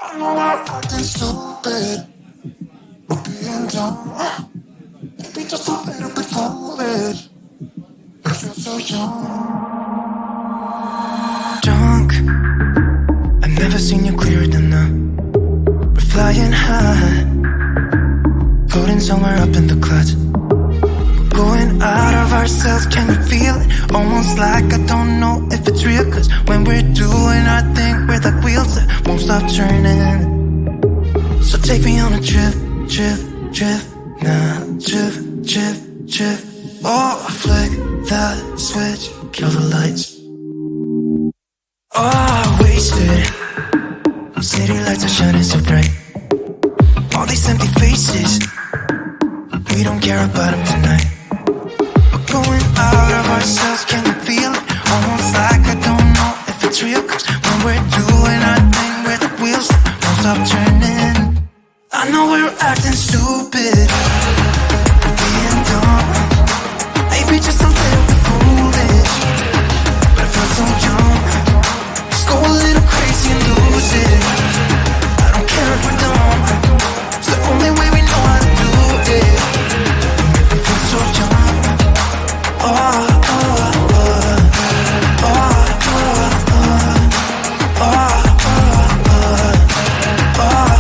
I know I'm acting stupid, we're being dumb. Maybe just a little bit foolish. I feel so young. Drunk, I've never seen you clearer than now. We're flying high, floating somewhere up in the clouds. We're going out of ourselves, can you feel it? Almost like I don't know if it's real. Cause when we're doing our thing, we're like wheels that won't stop turning. So take me on a trip, trip, trip. Now trip, trip, trip. Oh, flick that switch, kill the lights. Oh, wasted. City lights are shining so bright. All these empty faces, we don't care about them tonight. We're going out of ourselves, can you feel it? Almost like I don't know if it's real. Cause when we're doing our thing, we're the wheels that won't stop turning. I know we're acting stupid, we're being dumb. Maybe just a little bit foolish, but I feel so young. Let's go a little crazy and lose it. I don't care if we're dumb, it's the only way we know how to do it. We feel so young. Oh, oh, oh, oh, oh, oh, oh,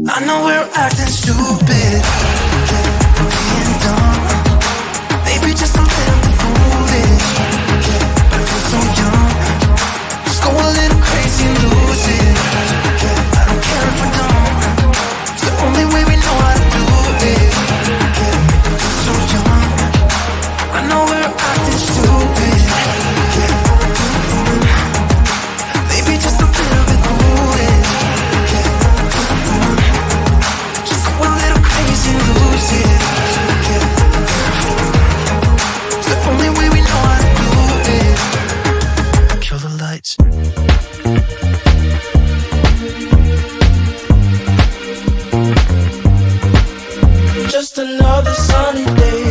I know we're acting stupid, we're being dumb. Maybe just a little bit foolish, but I feel so young. Let's go a little crazy and lose it. I don't care if we're dumb, it's the only way we know how to do it. I feel so young. I know we're acting stupid, maybe just a little bit foolish. Lose it. It's the only way we know how to do it. Kill the lights. Just another sunny day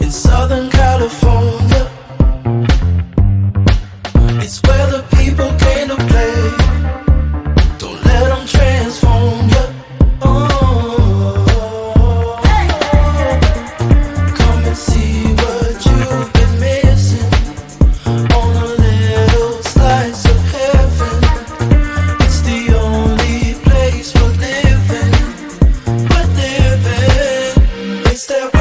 in Southern California. It's where the people came to play. Don't let them transform you. Step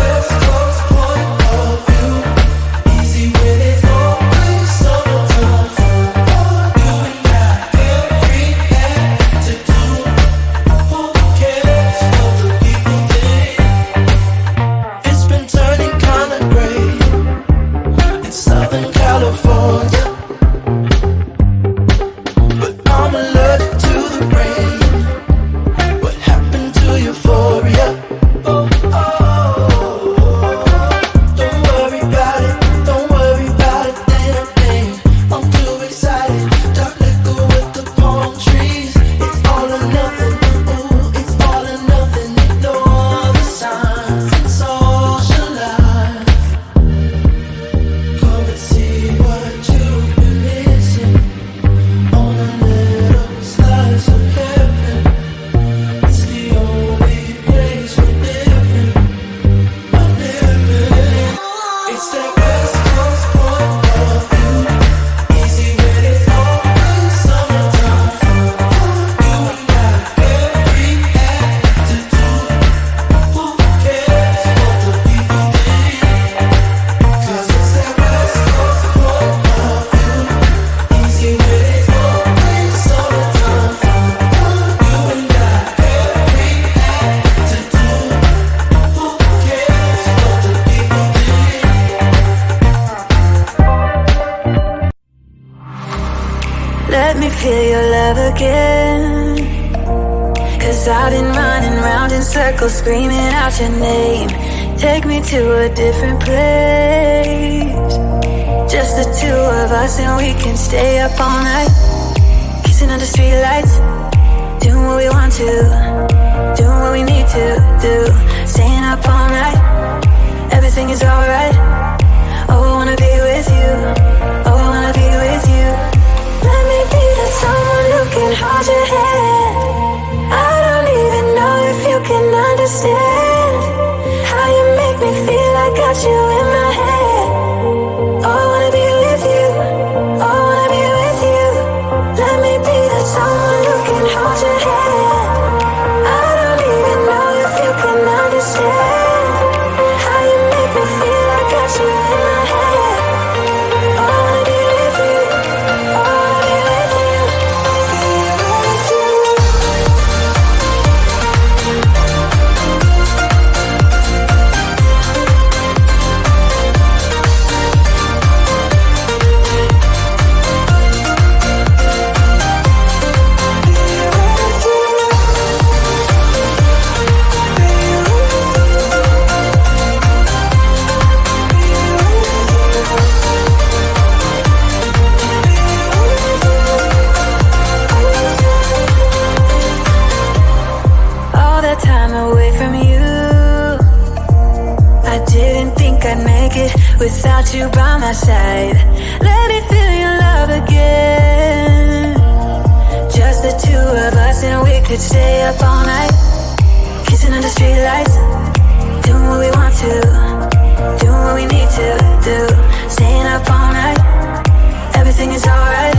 Let me feel your love again. 'Cause I've been running round in circles, screaming out your name. Take me to a different place, just the two of us, and we can stay up all night, kissing under streetlights, doing what we want to, doing what we need to do, staying up all night. Everything is alright. Oh, I wanna be with you. Oh, I wanna be with you. Let me be that someone who can hold your hand. I don't even know if you can understand how you make me feel. I got you in my head. Oh, I wanna be with you. Oh, I wanna be with you. Let me be that someone who can hold your hand. I don't even know if you can understand how you make me feel. I got you in my head. Oh, I wanna be with you. Oh, I wanna be with you. Be with you. All that time away from you, I didn't think I'd make it without you by my side. Let me feel your love again, just the two of us, and we could stay up all night, kissing under streetlights, doing what we want to, doing what we need to do, staying up all night. Everything is alright.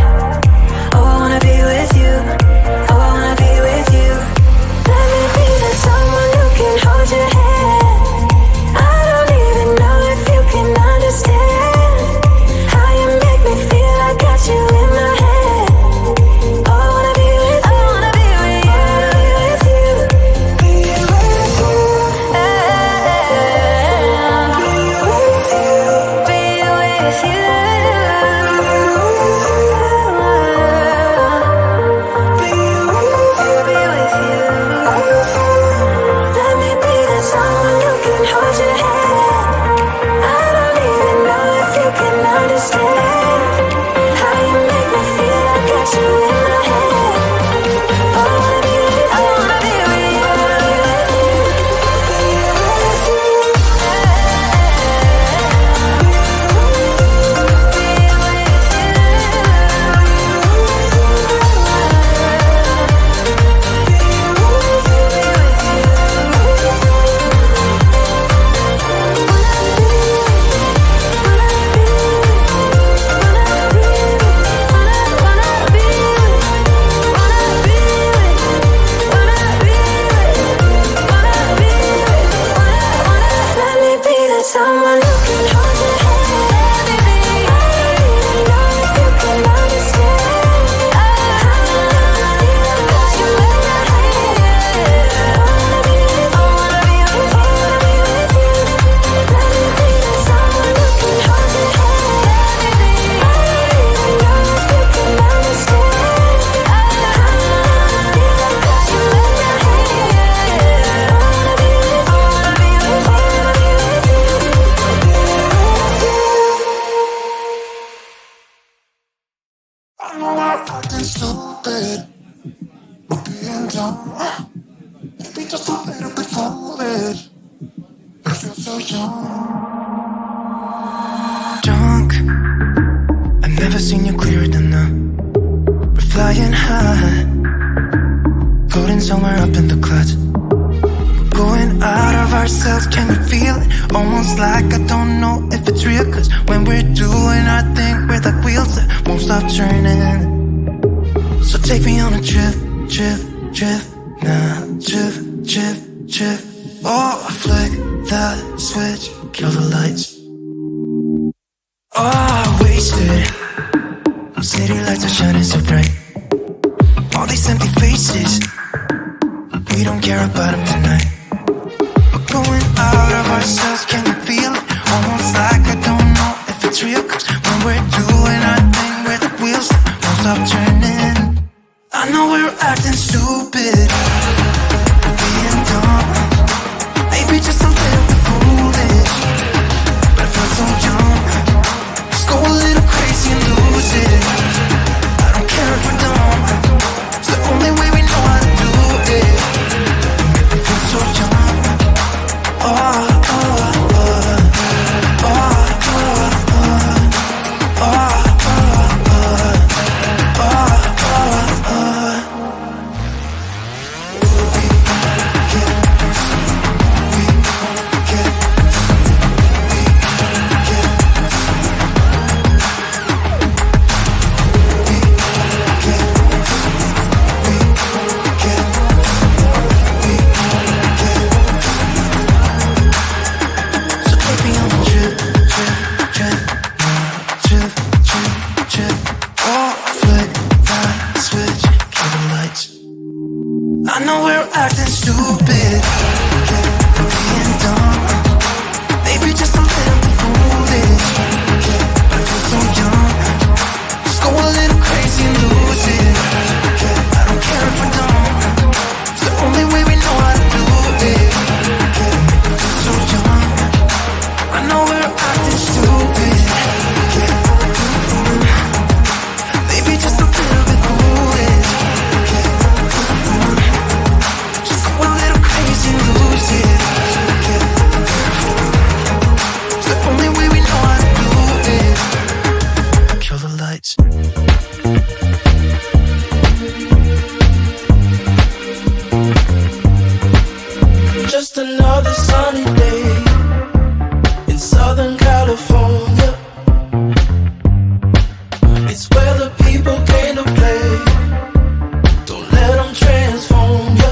Oh, I wanna be with you. Oh, I wanna be with you. Let me be that someone who can hold your hand. I don't even know if you can understand how you make me feel. I got you in my head. Oh, I wanna be with you. I wanna be with you. I wanna be with you. Be with you. Be with you. Let me be that someone who can hold your hand. I don't even know if you can understand how you make me feel. I got you in my head. Oh, I wanna be with you. I wanna be with you. I wanna be with you. Be with you. Let me be that someone who can hold your hand. Let me be. I don't even know if you can understand how you make me feel. I got you in my head. I wanna be with you. I wanna be with you. I wanna be with you. Let me be that someone who can hold your hand. Let me be. I don't even know if you can understand how you make me feel. I got you in my head. I wanna be with you. I wanna be with you. I wanna be with you. I know I'm acting stupid, but being dumb. Maybe just a little bit foolish. I feel so young. Drunk, I've never seen you clearer than now. We're flying high, floating somewhere up in the clouds. We're going out of ourselves, can you feel it? Almost like I don't know if it's real. 'Cause when we're doing our thing, we're like wheels that won't stop turning. So take me on a trip, trip, trip. Now trip, trip, trip. Oh, flick the switch, kill the lights. Oh, wasted. City lights are shining so bright. All these empty faces, we don't care about them tonight. We're going out of ourselves, can you feel it? Almost like I don't know if it's real. 'Cause when we're doing our thing, we're the wheels that won't stop turning. morning. I know we're acting stupid, we're being dumb, maybe just a little bit foolish, but I feel so young. Let's go a little crazy and lose it. I don't care if we're dumb, it's the only way we know how to do it. Make me feel so young. Oh, oh, oh, oh, oh, oh, oh. I know we're acting stupid, we're being dumb, maybe just a little bit foolish, but I feel so young. Let's go a little crazy and lose it. I don't care if we're dumb, it's the only way we know how to do it. I feel so young. I know we're acting stupid, maybe just a little bit foolish. Lose it. It's the only way we know how to do it. Kill the lights. Just another sunny day in Southern California. It's where the people came to play. Don't let them transform you.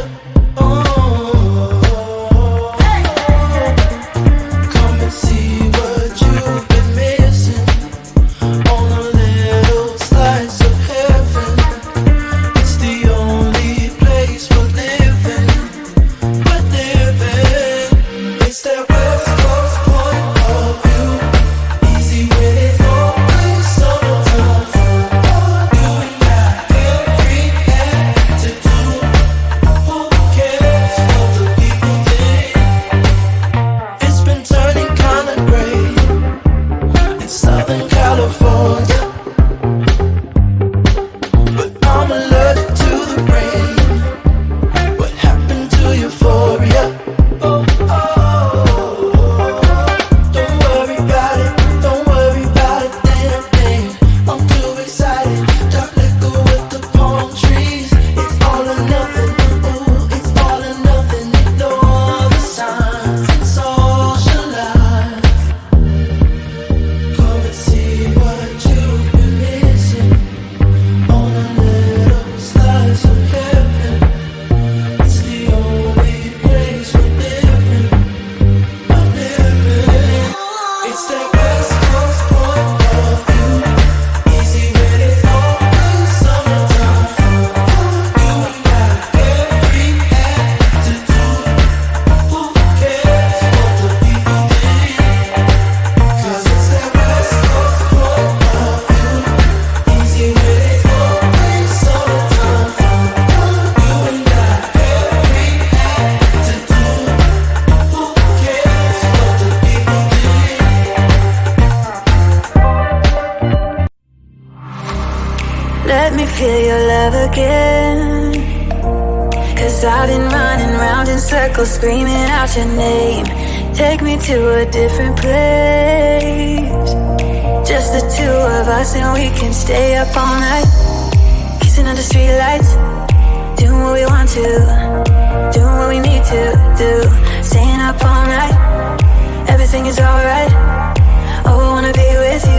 Let me feel your love again, 'cause I've been running round in circles screaming out your name. Take me to a different place, just the two of us, and we can stay up all night, kissing under streetlights, doing what we want to, doing what we need to do, staying up all night, everything is alright. Oh, I wanna be with you.